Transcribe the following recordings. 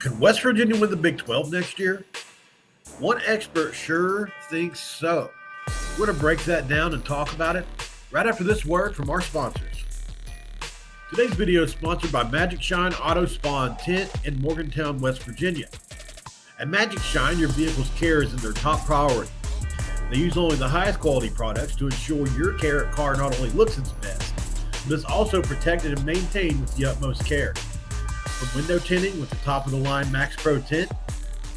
Could West Virginia win the Big 12 next year? One expert sure thinks so. We're going to break that down and talk about it right after this word from our sponsors. Today's video is sponsored by Magic Shine Auto Spa and Tint in Morgantown, West Virginia. At Magic Shine, your vehicle's care is in their top priority. They use only the highest quality products to ensure your car not only looks its best, but is also protected and maintained with the utmost care. From window tinting with the top-of-the-line Max Pro Tint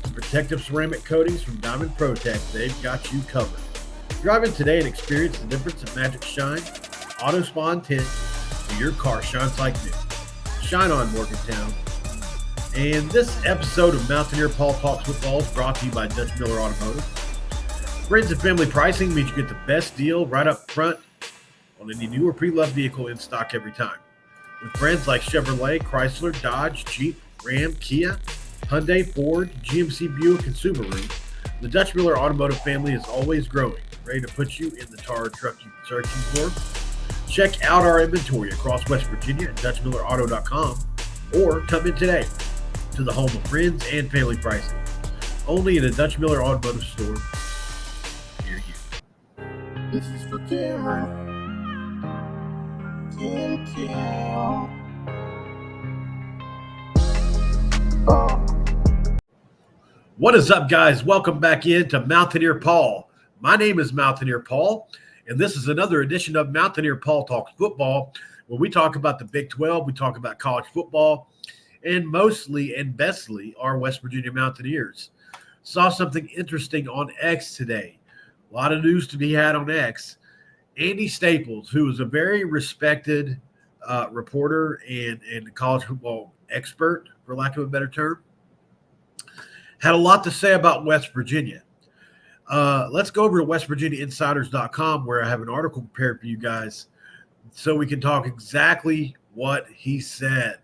to protective ceramic coatings from Diamond Protect, they've got you covered. Drive in today and experience the difference at Magic Shine Auto Spa and Tint, so your car shines like new. Shine on, Morgantown. And this episode of Mountaineer Paul Talks Football is brought to you by Dutch Miller Automotive. Friends and family pricing means you get the best deal right up front on any new or pre-loved vehicle in stock every time. With brands like Chevrolet, Chrysler, Dodge, Jeep, Ram, Kia, Hyundai, Ford, GMC, Buick, and Subaru, the Dutch Miller Automotive family is always growing, ready to put you in the tar truck you've been searching for. Check out our inventory across West Virginia at DutchMillerAuto.com or come in today to the home of friends and family pricing. Only in a Dutch Miller Automotive store near you. This is for Cameron. What is up, guys? Welcome back into Mountaineer Paul. My name is Mountaineer Paul, and this is another edition of Mountaineer Paul Talks Football, where we talk about the Big 12, we talk about college football, and mostly and bestly our West Virginia Mountaineers. Saw something interesting on X today. A lot of news to be had on X. Andy Staples, who is a very respected reporter and college football expert, for lack of a better term, had a lot to say about West Virginia. Let's go over to WestVirginiaInsiders.com, where I have an article prepared for you guys so we can talk exactly what he said.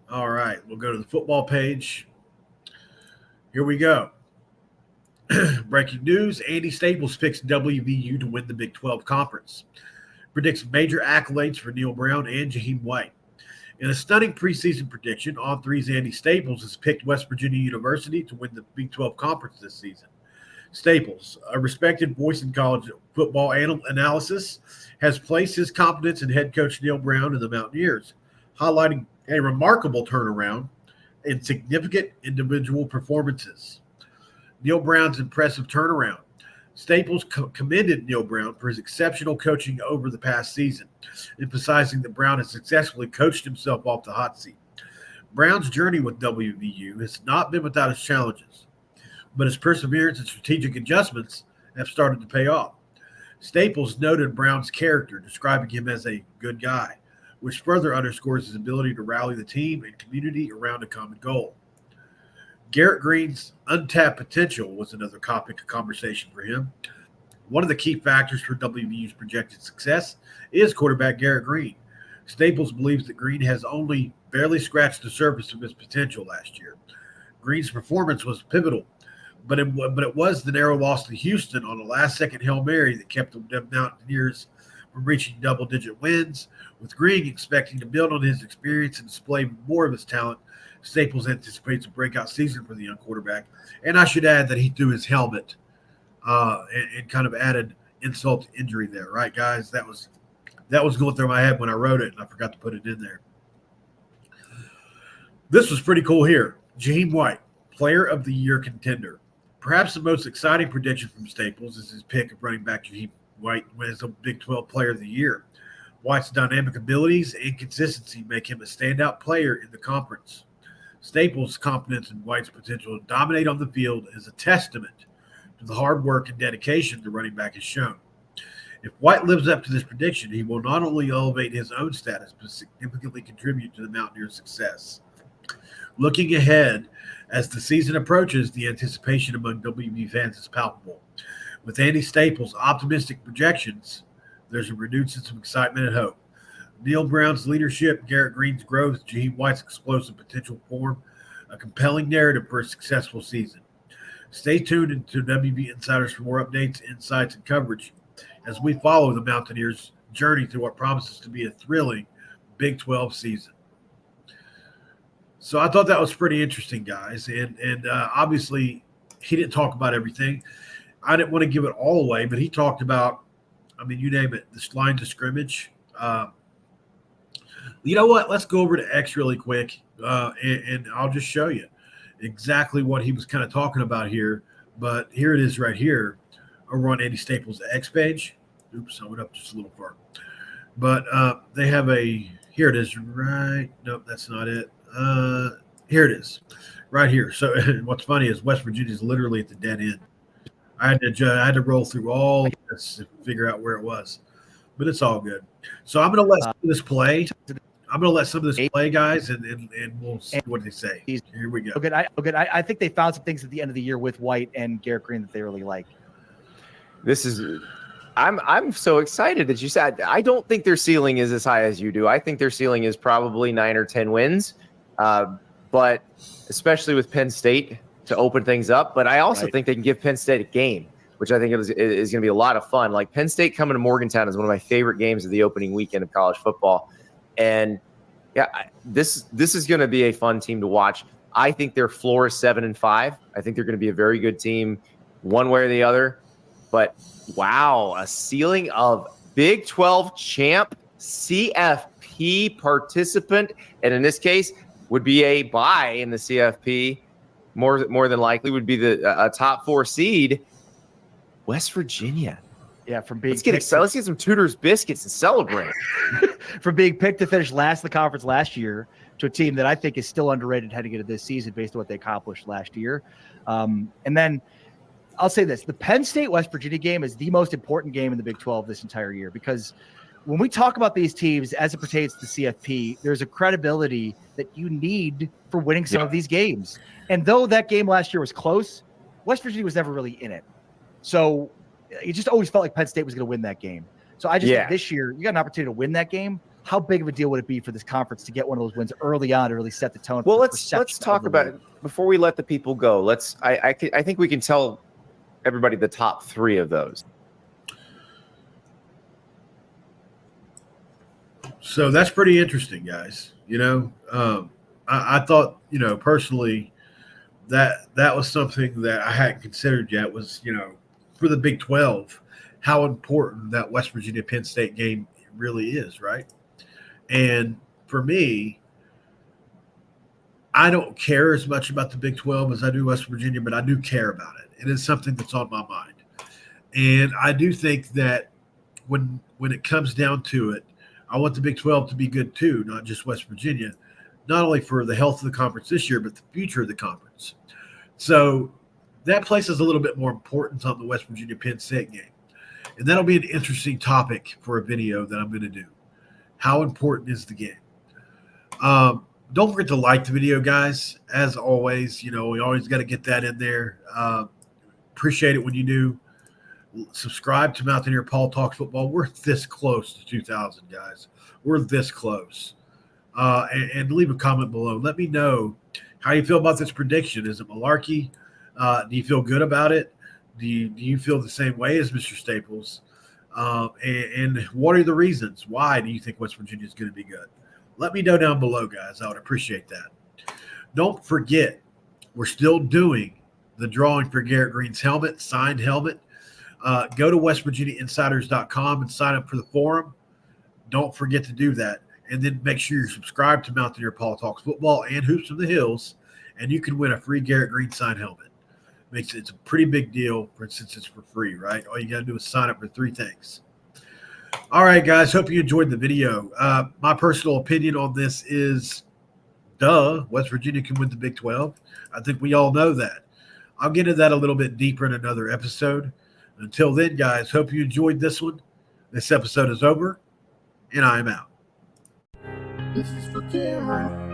All right, we'll go to the football page. Here we go. Breaking news, Andy Staples picks WVU to win the Big 12 Conference. Predicts major accolades for Neil Brown and Jaheim White. In a stunning preseason prediction, On Three's Andy Staples has picked West Virginia University to win the Big 12 Conference this season. Staples, a respected voice in college football analysis, has placed his confidence in head coach Neil Brown and the Mountaineers, highlighting a remarkable turnaround in significant individual performances. Neil Brown's impressive turnaround. Staples commended Neil Brown for his exceptional coaching over the past season, emphasizing that Brown has successfully coached himself off the hot seat. Brown's journey with WVU has not been without its challenges, but his perseverance and strategic adjustments have started to pay off. Staples noted Brown's character, describing him as a good guy, which further underscores his ability to rally the team and community around a common goal. Garrett Green's untapped potential was another topic of conversation for him. One of the key factors for WVU's projected success is quarterback Garrett Green. Staples believes that Green has only barely scratched the surface of his potential last year. Green's performance was pivotal, but it was the narrow loss to Houston on a last-second Hail Mary that kept the Mountaineers from reaching double-digit wins. With Green expecting to build on his experience and display more of his talent, Staples anticipates a breakout season for the young quarterback. And I should add that he threw his helmet and kind of added insult to injury there, right, guys? That was going through my head when I wrote it, and I forgot to put it in there. This was pretty cool here. Jaheim White, Player of the Year contender. Perhaps the most exciting prediction from Staples is his pick of running back Jaheim White as a Big 12 Player of the Year. White's dynamic abilities and consistency make him a standout player in the conference. Staples' confidence in White's potential to dominate on the field is a testament to the hard work and dedication the running back has shown. If White lives up to this prediction, he will not only elevate his own status, but significantly contribute to the Mountaineers' success. Looking ahead, as the season approaches, the anticipation among WVU fans is palpable. With Andy Staples' optimistic projections, there's a renewed sense of excitement and hope. Neil Brown's leadership, Garrett Green's growth, Jaheim White's explosive potential form a compelling narrative for a successful season. Stay tuned to WV Insiders for more updates, insights, and coverage as we follow the Mountaineers' journey through what promises to be a thrilling Big 12 season. So I thought that was pretty interesting, guys. And obviously, he didn't talk about everything. I didn't want to give it all away, but he talked about, I mean, you name it, this line to scrimmage. You know what? Let's go over to X really quick, and I'll just show you exactly what he was kind of talking about here. But here it is right here over on Andy Staples' X page. Oops, I went up just a little far. But they have here it is right. Nope, that's not it. Here it is right here. So what's funny is West Virginia is literally at the dead end. I had to roll through all this to figure out where it was, but it's all good. So I'm going to let some of this play. I'm going to let some of this play, guys, and we'll see what they say. Here we go. Okay, I think they found some things at the end of the year with White and Garrett Green that they really like. I'm so excited that you said. I don't think their ceiling is as high as you do. I think their ceiling is probably 9 or 10 wins, but especially with Penn State to open things up. But I also think they can give Penn State a game, which I think is going to be a lot of fun. Like Penn State coming to Morgantown is one of my favorite games of the opening weekend of college football. And yeah, this is going to be a fun team to watch. I think their floor is 7-5. I think they're going to be a very good team one way or the other. But wow, a ceiling of Big 12 champ, CFP participant, and in this case would be a bye in the CFP. More than likely would be a top 4 seed. West Virginia. Yeah, from being let's get some Tudor's biscuits and celebrate. From being picked to finish last in the conference last year to a team that I think is still underrated heading into this season based on what they accomplished last year. And then I'll say this, the Penn State-West Virginia game is the most important game in the Big 12 this entire year, because when we talk about these teams as it pertains to the CFP, there's a credibility that you need for winning some of these games. And though that game last year was close, West Virginia was never really in it. So it just always felt like Penn State was going to win that game. So I just think this year, you got an opportunity to win that game. How big of a deal would it be for this conference to get one of those wins early on to really set the tone? Well, let's talk about it before we let the people go. I think we can tell everybody the top 3 of those. So that's pretty interesting, guys. I thought, personally, that was something that I hadn't considered yet was, for the Big 12, how important that West Virginia Penn State game really is, right? And for me, I don't care as much about the Big 12 as I do West Virginia, but I do care about it. It is something that's on my mind. And I do think that when it comes down to it, I want the Big 12 to be good too, not just West Virginia, not only for the health of the conference this year, but the future of the conference. So that places a little bit more importance on the West Virginia Penn State game. And that'll be an interesting topic for a video that I'm going to do. How important is the game? Don't forget to like the video, guys. As always, we always got to get that in there. Appreciate it when you do. Subscribe to Mountaineer Paul Talks Football. We're this close to 2,000, guys. We're this close. And leave a comment below. Let me know how you feel about this prediction. Is it malarkey? Do you feel good about it? Do you feel the same way as Mr. Staples? And what are the reasons? Why do you think West Virginia is going to be good? Let me know down below, guys. I would appreciate that. Don't forget, we're still doing the drawing for Garrett Green's helmet, signed helmet. Go to westvirginiainsiders.com and sign up for the forum. Don't forget to do that. And then make sure you're subscribed to Mountaineer Paul Talks Football and Hoops from the Hills, and you can win a free Garrett Green signed helmet. It's a pretty big deal since it's for free, right? All you got to do is sign up for 3 things. All right, guys. Hope you enjoyed the video. My personal opinion on this is, West Virginia can win the Big 12. I think we all know that. I'll get into that a little bit deeper in another episode. Until then, guys, hope you enjoyed this one. This episode is over, and I am out. This is for Cameron.